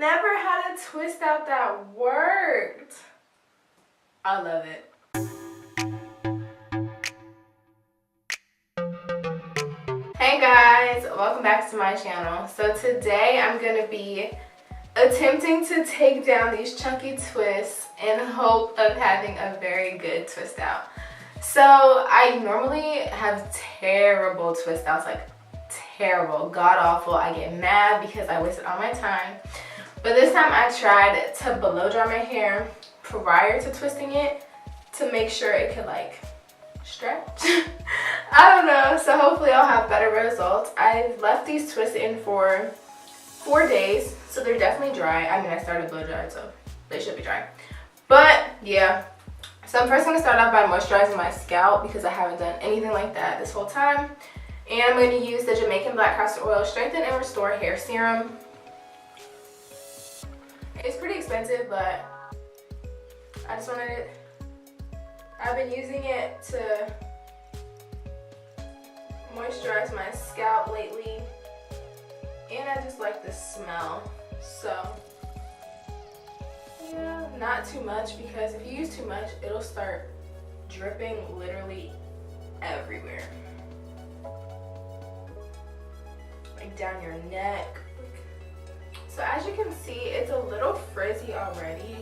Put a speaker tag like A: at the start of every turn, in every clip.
A: never had a twist out that worked. I love it. Hey guys, welcome back to my channel. So today I'm gonna be attempting to take down these chunky twists in hope of having a very good twist out. So I normally have terrible twist outs, like terrible, god awful. I get mad because I wasted all my time. But this time I tried to blow dry my hair prior to twisting it to make sure it could like stretch. I don't know, so hopefully I'll have better results. I've left these twists in for 4 days, so they're definitely dry. I mean, I started blow dried, so they should be dry. But yeah, so I'm first gonna start off by moisturizing my scalp because I haven't done anything like that this whole time. And I'm going to use the Jamaican Black Castor Oil Strengthen and Restore Hair Serum. It's pretty expensive, but I just wanted it. I've been using it to moisturize my scalp lately, and I just like the smell. So yeah, not too much, because if you use too much, it'll start dripping literally everywhere. Like down your neck. So as you can see, it's a little frizzy already.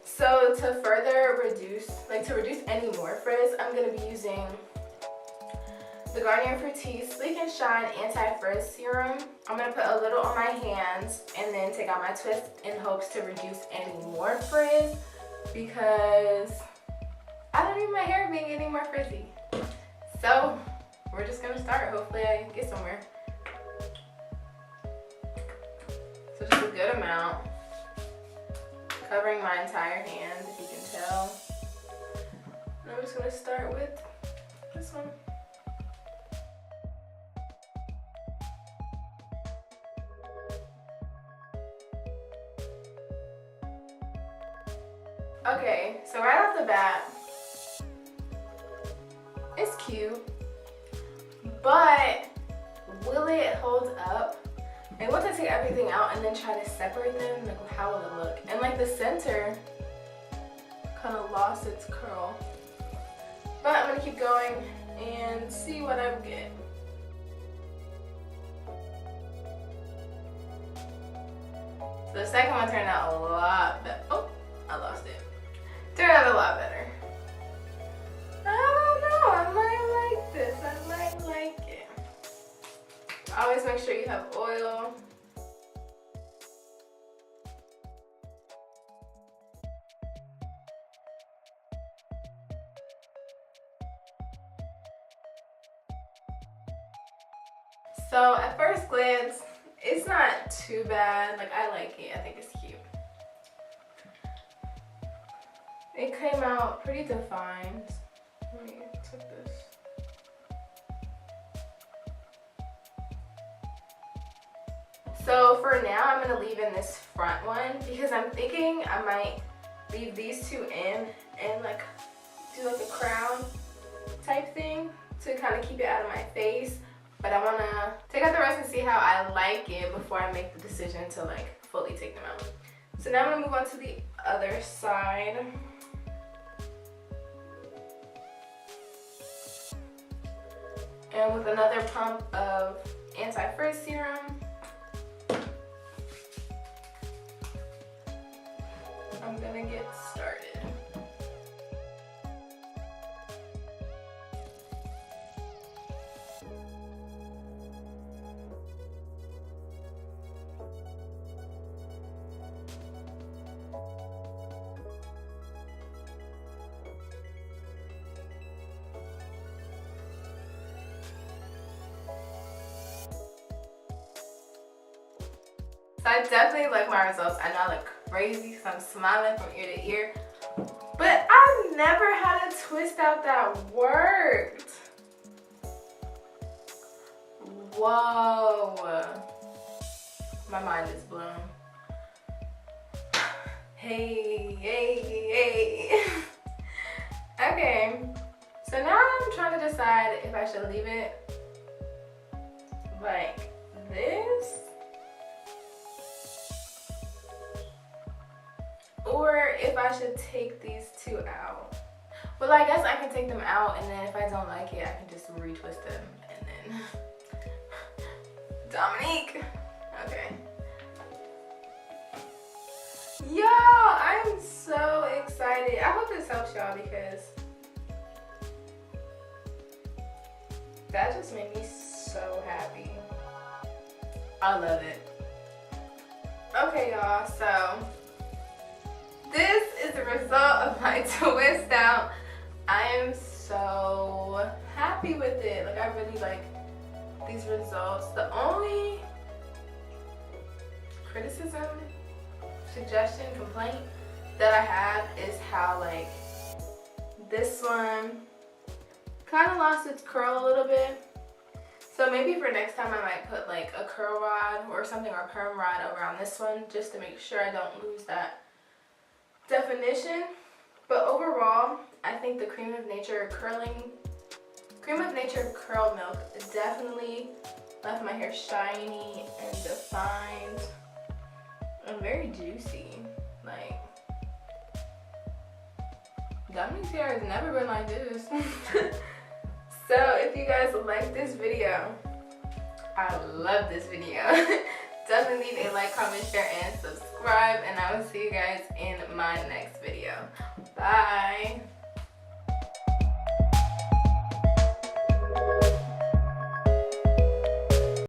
A: So to further reduce, to reduce any more frizz, I'm going to be using the Garnier Fructis Sleek and Shine Anti-Frizz Serum. I'm going to put a little on my hands and then take out my twist in hopes to reduce any more frizz, because I don't need my hair being any more frizzy. So we're just going to start. Hopefully I get somewhere. So just a good amount, covering my entire hand, if you can tell. And I'm just going to start with this one. Okay, so right off the bat, it's cute, but will it hold up? And once I take everything out and then try to separate them, like how will it look? And like the center kind of lost its curl. But I'm gonna keep going and see what I get. So the second one turned out a lot better. Oh, I lost it. Turned out a lot better. I don't know, I might like this. I might like it. Always make sure you have oil. So at first glance, it's not too bad. Like, I like it. I think it's cute. It came out pretty defined. Let me take this. So for now, I'm going to leave in this front one because I'm thinking I might leave these two in and like do like a crown type thing to kind of keep it out of my face. But I want to take out the rest and see how I like it before I make the decision to like fully take them out. So now I'm going to move on to the other side. And with another pump of anti-frizz serum, I'm gonna get started. So I definitely like my results. I know I look crazy because I'm smiling from ear to ear, but I've never had a twist out that worked. Whoa, my mind is blown. Hey, hey, hey. Okay, so now I'm trying to decide if I should leave it like this I should take these two out. Well, I guess I can take them out, and then if I don't like it, I can just retwist them, and then Dominique. Okay. Yo, I'm so excited. I hope this helps y'all because that just made me so happy. I love it. Okay, y'all, so this is the result of my twist out. I am so happy with it. Like, I really like these results. The only criticism, suggestion, complaint that I have is how like this one kind of lost its curl a little bit. So maybe for next time I might put like a curl rod or something, or a perm rod around this one just to make sure I don't lose that definition. But overall, I think the Cream of Nature Curl Milk definitely left my hair shiny and defined and very juicy. Like, Dominique's hair has never been like this. So if you guys like this video, I love this video. Definitely leave a like, comment, share, and subscribe, and I will see you guys in my next video. Bye.